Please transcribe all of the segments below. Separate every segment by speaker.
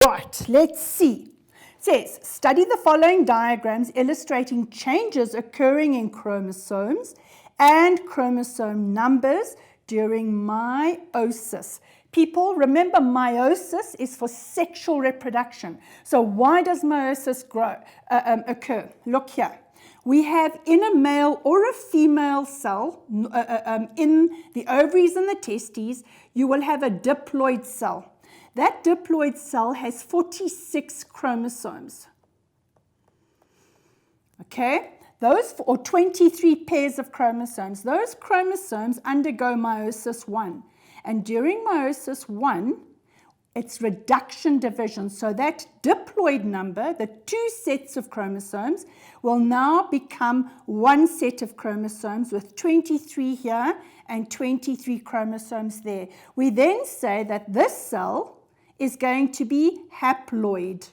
Speaker 1: Right, let's see. It says, study the following diagrams illustrating changes occurring in chromosomes and chromosome numbers during meiosis. People, remember meiosis is for sexual reproduction. So why does meiosis occur? Look here. We have in a male or a female cell, in the ovaries and the testes, you will have a diploid cell. That diploid cell has 46 chromosomes. Okay? Or 23 pairs of chromosomes. Those chromosomes undergo meiosis 1. And during meiosis 1, it's reduction division. So that diploid number, the 2 sets of chromosomes, will now become 1 set of chromosomes with 23 here and 23 chromosomes there. We then say that this cell is going to be haploid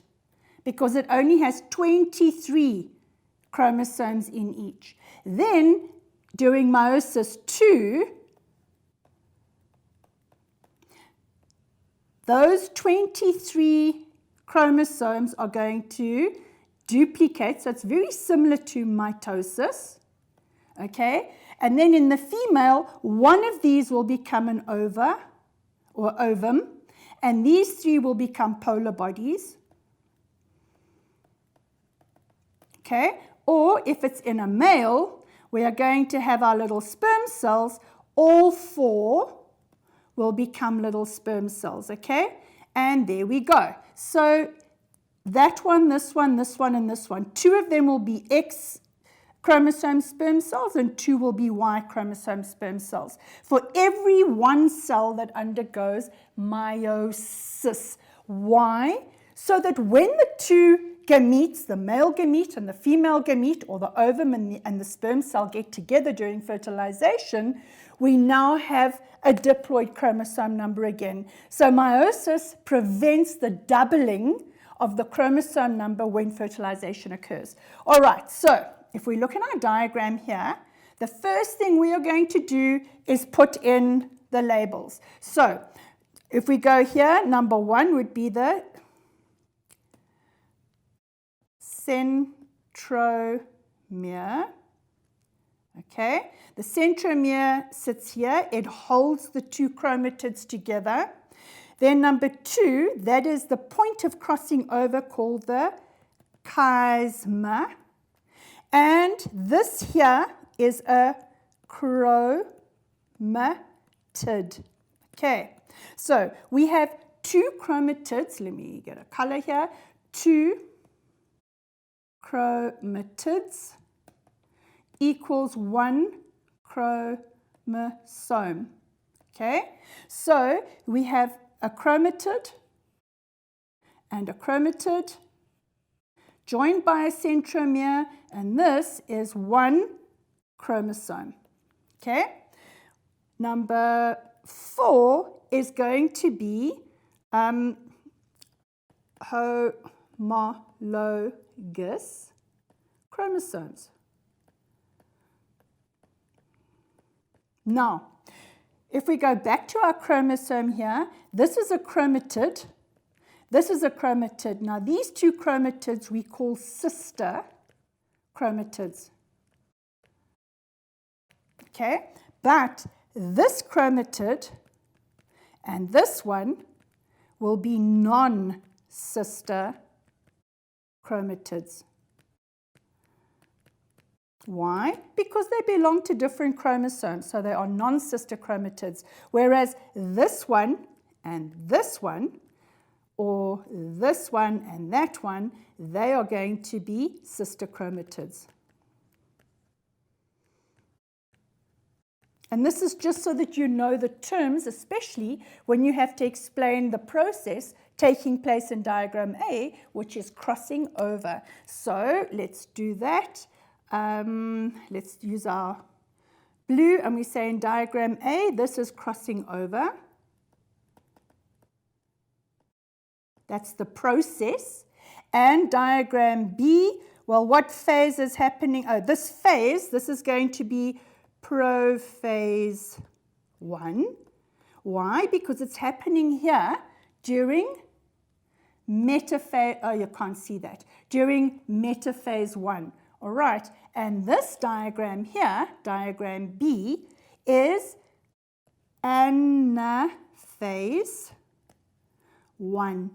Speaker 1: because it only has 23 chromosomes in each. Then, during meiosis 2, those 23 chromosomes are going to duplicate, so it's very similar to mitosis, okay? And then in the female, one of these will become an ova or ovum, and these 3 will become polar bodies, okay? Or if it's in a male, we are going to have our little sperm cells, all 4 will become little sperm cells, okay? And there we go. So that one, this one, this one, and this one. 2 of them will be X chromosome sperm cells and 2 will be Y chromosome sperm cells. For every one cell that undergoes meiosis. Why? So that when the 2 gametes, the male gamete and the female gamete, or the ovum and the sperm cell get together during fertilization, we now have a diploid chromosome number again. So meiosis prevents the doubling of the chromosome number when fertilization occurs. All right, so if we look at our diagram here, the first thing we are going to do is put in the labels. So if we go here, number 1 would be the centromere. Okay, the centromere sits here. It holds the 2 chromatids together. Then number 2, that is the point of crossing over called the chiasma. And this here is a chromatid. Okay, so we have 2 chromatids. Let me get a color here. 2 chromatids equals 1 chromosome. Okay, so we have a chromatid and a chromatid joined by a centromere, and this is 1 chromosome. Okay, number 4 is going to be homologous chromosomes. Now, if we go back to our chromosome here, this is a chromatid. This is a chromatid. Now, these 2 chromatids we call sister chromatids. Okay, but this chromatid and this one will be non-sister chromatids. Why? Because they belong to different chromosomes, so they are non-sister chromatids. Whereas this one and this one, or this one and that one, they are going to be sister chromatids. And this is just so that you know the terms, especially when you have to explain the process taking place in diagram A, which is crossing over. So let's do that. Let's use our blue, and we say in diagram A, this is crossing over. That's the process. And diagram B, well, what phase is happening? Oh, this phase, this is going to be prophase 1. Why? Because it's happening here during metaphase, oh, you can't see that, during metaphase 1. All right, and this diagram here, diagram B, is anaphase 1.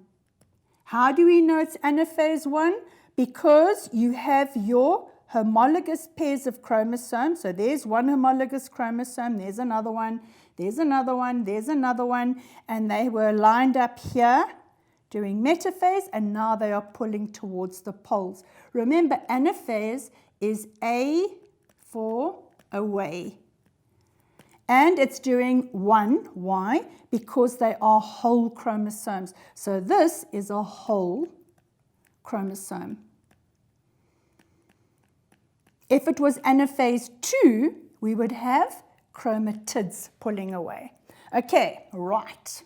Speaker 1: How do we know it's anaphase 1? Because you have your homologous pairs of chromosomes. So there's one homologous chromosome, there's another one, there's another one, there's another one, and they were lined up here during metaphase, and now they are pulling towards the poles. Remember, anaphase is A for away. And it's doing 1. Why? Because they are whole chromosomes. So this is a whole chromosome. If it was anaphase 2, we would have chromatids pulling away. Okay, right.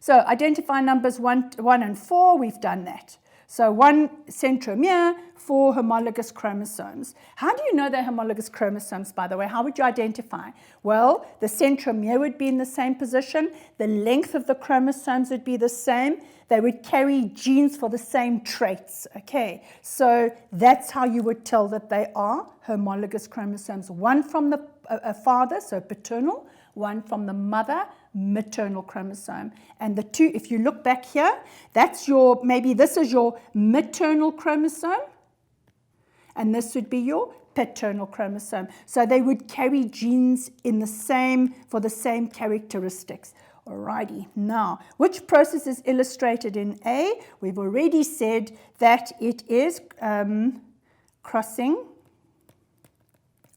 Speaker 1: So identify numbers 1 and 4, we've done that. So 1 centromere, 4 homologous chromosomes. How do you know they're homologous chromosomes, by the way? How would you identify? Well, the centromere would be in the same position. The length of the chromosomes would be the same. They would carry genes for the same traits. Okay, so that's how you would tell that they are homologous chromosomes. One from the father, so paternal, one from the mother, maternal chromosome. And the two, if you look back here, that's your, maybe this is your maternal chromosome, and this would be your paternal chromosome. So they would carry genes in the same, for the same characteristics. Alrighty, now, which process is illustrated in A? We've already said that it is crossing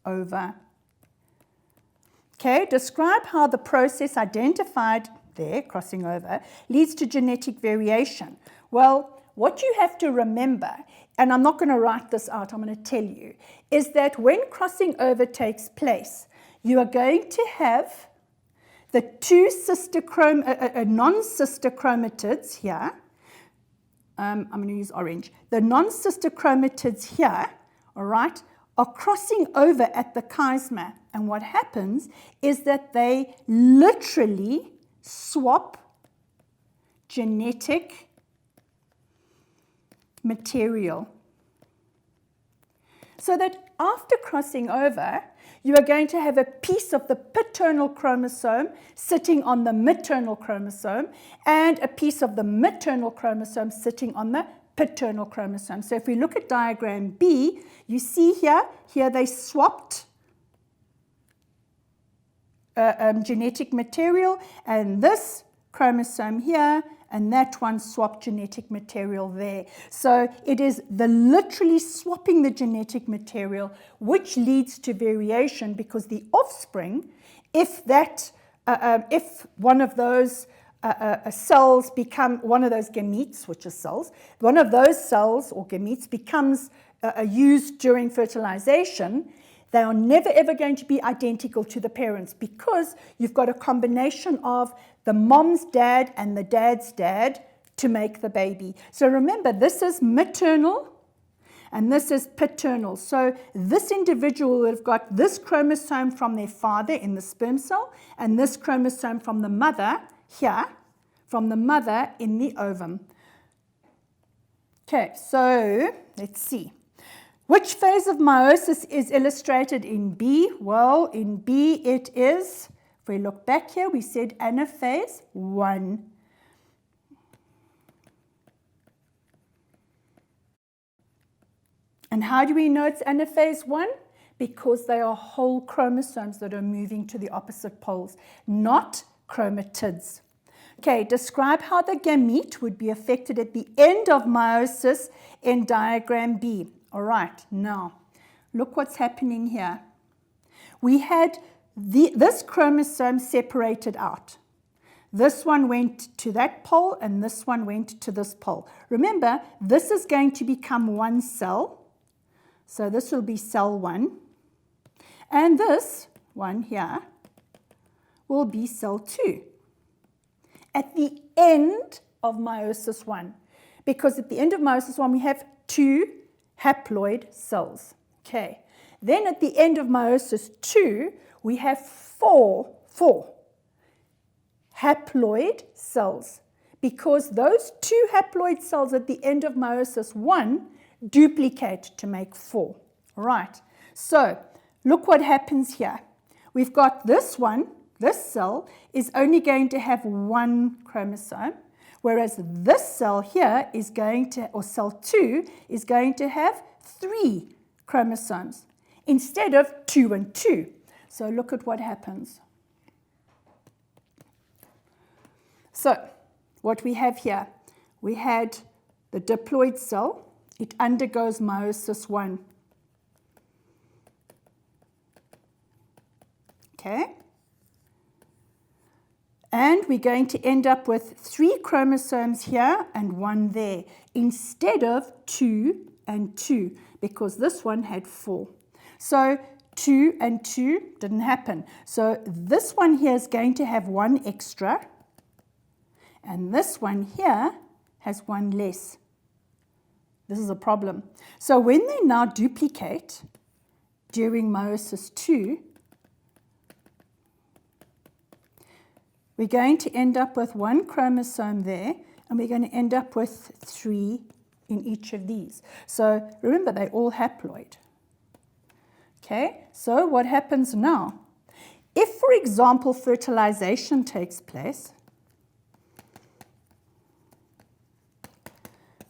Speaker 1: over. Okay, describe how the process identified there, crossing over, leads to genetic variation. Well, what you have to remember, and I'm not going to write this out, I'm going to tell you, is that when crossing over takes place, you are going to have the two non-sister chromatids here. I'm going to use orange. The non-sister chromatids here, all right, are crossing over at the chiasma. And what happens is that they literally swap genetic material. So that after crossing over, you are going to have a piece of the paternal chromosome sitting on the maternal chromosome and a piece of the maternal chromosome sitting on the paternal chromosome. So if we look at diagram B, you see here they swapped genetic material, and this chromosome here and that one swapped genetic material there. So it is the literally swapping the genetic material which leads to variation, because the offspring, if one of those cells become, one of those gametes, which is cells, one of those cells or gametes becomes used during fertilization, they are never ever going to be identical to the parents, because you've got a combination of the mom's dad and the dad's dad to make the baby. So remember, this is maternal and this is paternal. So this individual would have got this chromosome from their father in the sperm cell and this chromosome from the mother here, from the mother in the ovum. Okay, so let's see. Which phase of meiosis is illustrated in B? Well, in B it is, if we look back here, we said anaphase 1. And how do we know it's anaphase 1? Because they are whole chromosomes that are moving to the opposite poles, not chromatids. Okay, describe how the gamete would be affected at the end of meiosis in diagram B. All right, now, look what's happening here. We had this chromosome separated out. This one went to that pole and this one went to this pole. Remember, this is going to become one cell. So this will be cell 1. And this one here will be cell 2. At the end of meiosis 1. Because at the end of meiosis 1, we have 2 haploid cells. Okay. Then at the end of meiosis 2, we have four haploid cells, because those 2 haploid cells at the end of meiosis 1 duplicate to make 4. All right, so look what happens here. We've got this one, this cell is only going to have 1 chromosome, whereas this cell here is going to, or cell 2, is going to have 3 chromosomes instead of 2 and 2. So look at what happens. So what we have here, we had the diploid cell. It undergoes meiosis 1. Okay. And we're going to end up with 3 chromosomes here and 1 there, instead of 2 and 2, because this one had 4. So 2 and 2 didn't happen. So this one here is going to have 1 extra, and this one here has 1 less. This is a problem. So when they now duplicate during meiosis 2, we're going to end up with 1 chromosome there, and we're going to end up with 3 in each of these. So remember, they're all haploid. Okay, so what happens now? If, for example, fertilization takes place,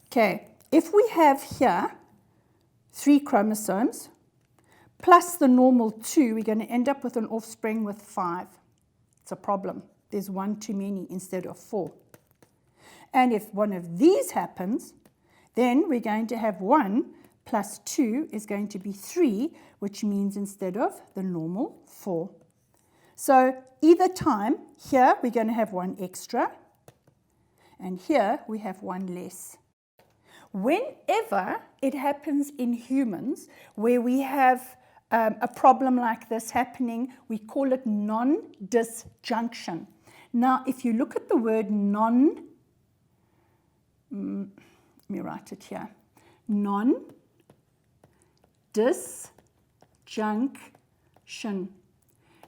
Speaker 1: okay, if we have here 3 chromosomes plus the normal 2, we're going to end up with an offspring with 5. It's a problem. There's 1 too many instead of 4. And if one of these happens, then we're going to have 1 plus 2 is going to be 3, which means instead of the normal 4. So either time, here we're going to have 1 extra, and here we have 1 less. Whenever it happens in humans where we have a problem like this happening, we call it non-disjunction. Now, if you look at the word let me write it here, non-disjunction.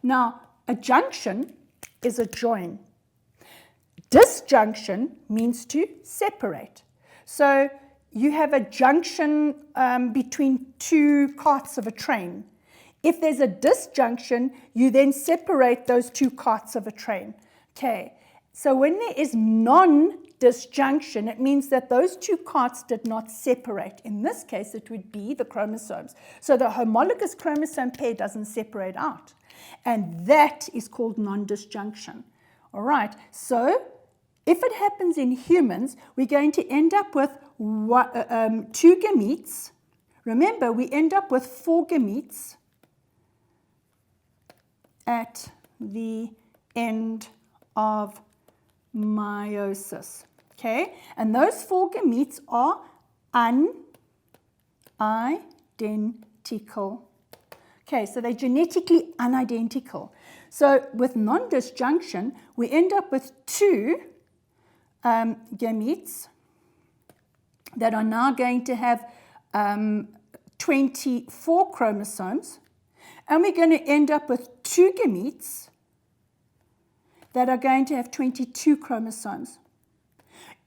Speaker 1: Now, a junction is a join. Disjunction means to separate. So you have a junction between 2 carts of a train. If there's a disjunction, you then separate those 2 carts of a train. Okay, so when there is non-disjunction, it means that those 2 carts did not separate. In this case, it would be the chromosomes. So the homologous chromosome pair doesn't separate out. And that is called non-disjunction. All right, so if it happens in humans, we're going to end up with 2 gametes. Remember, we end up with 4 gametes at the end of meiosis. Okay, and those 4 gametes are unidentical. Okay, so they're genetically unidentical. So with non-disjunction, we end up with 2 gametes that are now going to have 24 chromosomes, and we're going to end up with 2 gametes that are going to have 22 chromosomes.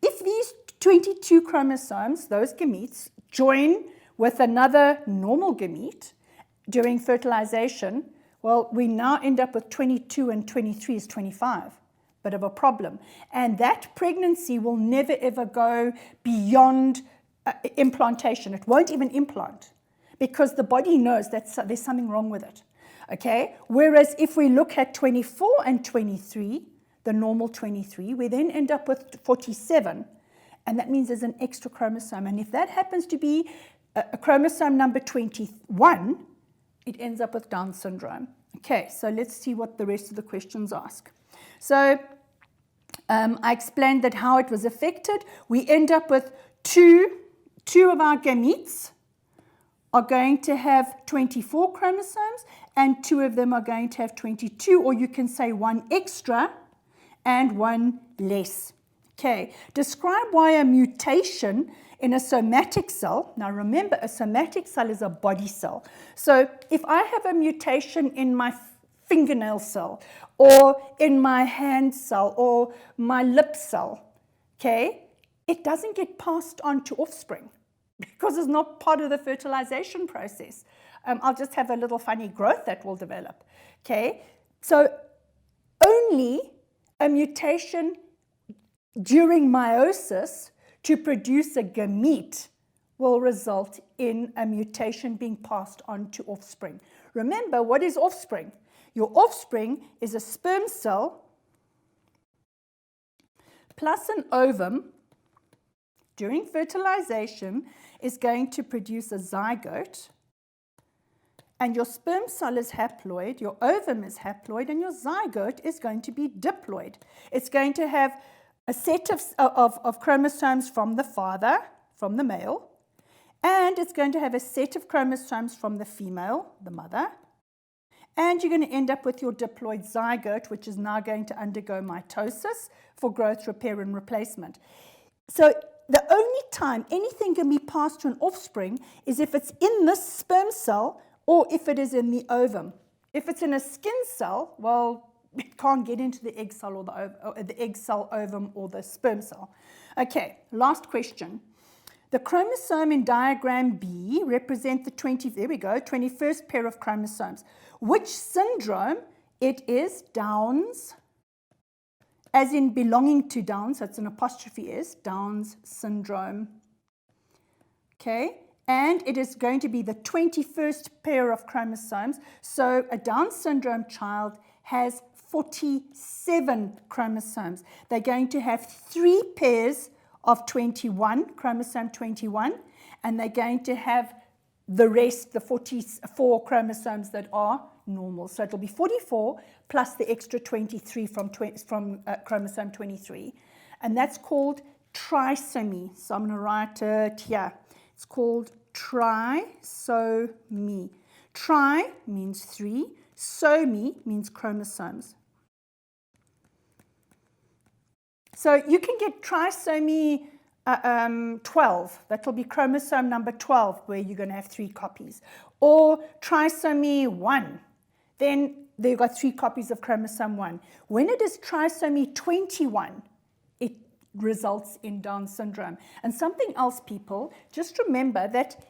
Speaker 1: If these 22 chromosomes, those gametes, join with another normal gamete during fertilization, well, we now end up with 22 and 23 is 25. Bit of a problem. And that pregnancy will never ever go beyond implantation. It won't even implant because the body knows that there's something wrong with it. Okay? Whereas if we look at 24 and 23, the normal 23, we then end up with 47. And that means there's an extra chromosome. And if that happens to be a chromosome number 21, it ends up with Down syndrome. Okay, so let's see what the rest of the questions ask. So I explained that how it was affected. We end up with two of our gametes are going to have 24 chromosomes, and 2 of them are going to have 22, or you can say 1 extra and 1 less. Okay, describe why a mutation in a somatic cell, now remember, a somatic cell is a body cell. So if I have a mutation in my fingernail cell, or in my hand cell, or my lip cell, okay, it doesn't get passed on to offspring because it's not part of the fertilization process. I'll just have a little funny growth that will develop, okay? So only a mutation during meiosis to produce a gamete will result in a mutation being passed on to offspring. Remember, what is offspring? Your offspring is a sperm cell plus an ovum during fertilization is going to produce a zygote, and your sperm cell is haploid, your ovum is haploid, and your zygote is going to be diploid. It's going to have a set of chromosomes from the father, from the male, and it's going to have a set of chromosomes from the female, the mother, and you're going to end up with your diploid zygote, which is now going to undergo mitosis for growth, repair, and replacement. So the only time anything can be passed to an offspring is if it's in this sperm cell or if it is in the ovum. If it's in a skin cell, well, it can't get into the egg cell or the egg cell, ovum, or the sperm cell. Okay, last question. The chromosome in diagram B represent the 21st pair of chromosomes. Which syndrome? It is Down's, as in belonging to Down, so it's an apostrophe S, Down's syndrome. Okay, and it is going to be the 21st pair of chromosomes. So a Down syndrome child has 47 chromosomes. They're going to have 3 pairs of 21, chromosome 21, and they're going to have the rest, the 44 chromosomes that are normal. So it'll be 44 plus the extra 23 from chromosome 23, and that's called trisomy. So I'm going to write it here. It's called trisomy. Tri means 3, somy means chromosomes. So you can get trisomy 12. That will be chromosome number 12, where you're going to have 3 copies. Or trisomy 1. Then they've got 3 copies of chromosome 1. When it is trisomy 21, it results in Down syndrome. And something else, people, just remember that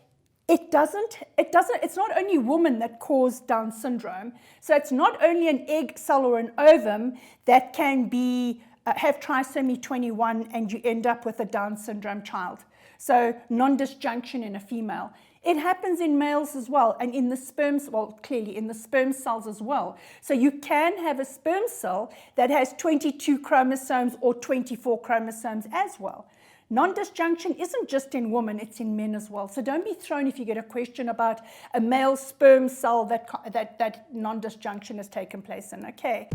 Speaker 1: it's not only women that cause Down syndrome. So it's not only an egg cell or an ovum that can be have trisomy 21 and you end up with a Down syndrome child. So non-disjunction in a female. It happens in males as well, and in the sperms, well, clearly in the sperm cells as well. So you can have a sperm cell that has 22 chromosomes or 24 chromosomes as well. Non-disjunction isn't just in women, it's in men as well. So don't be thrown if you get a question about a male sperm cell that non-disjunction has taken place in, okay?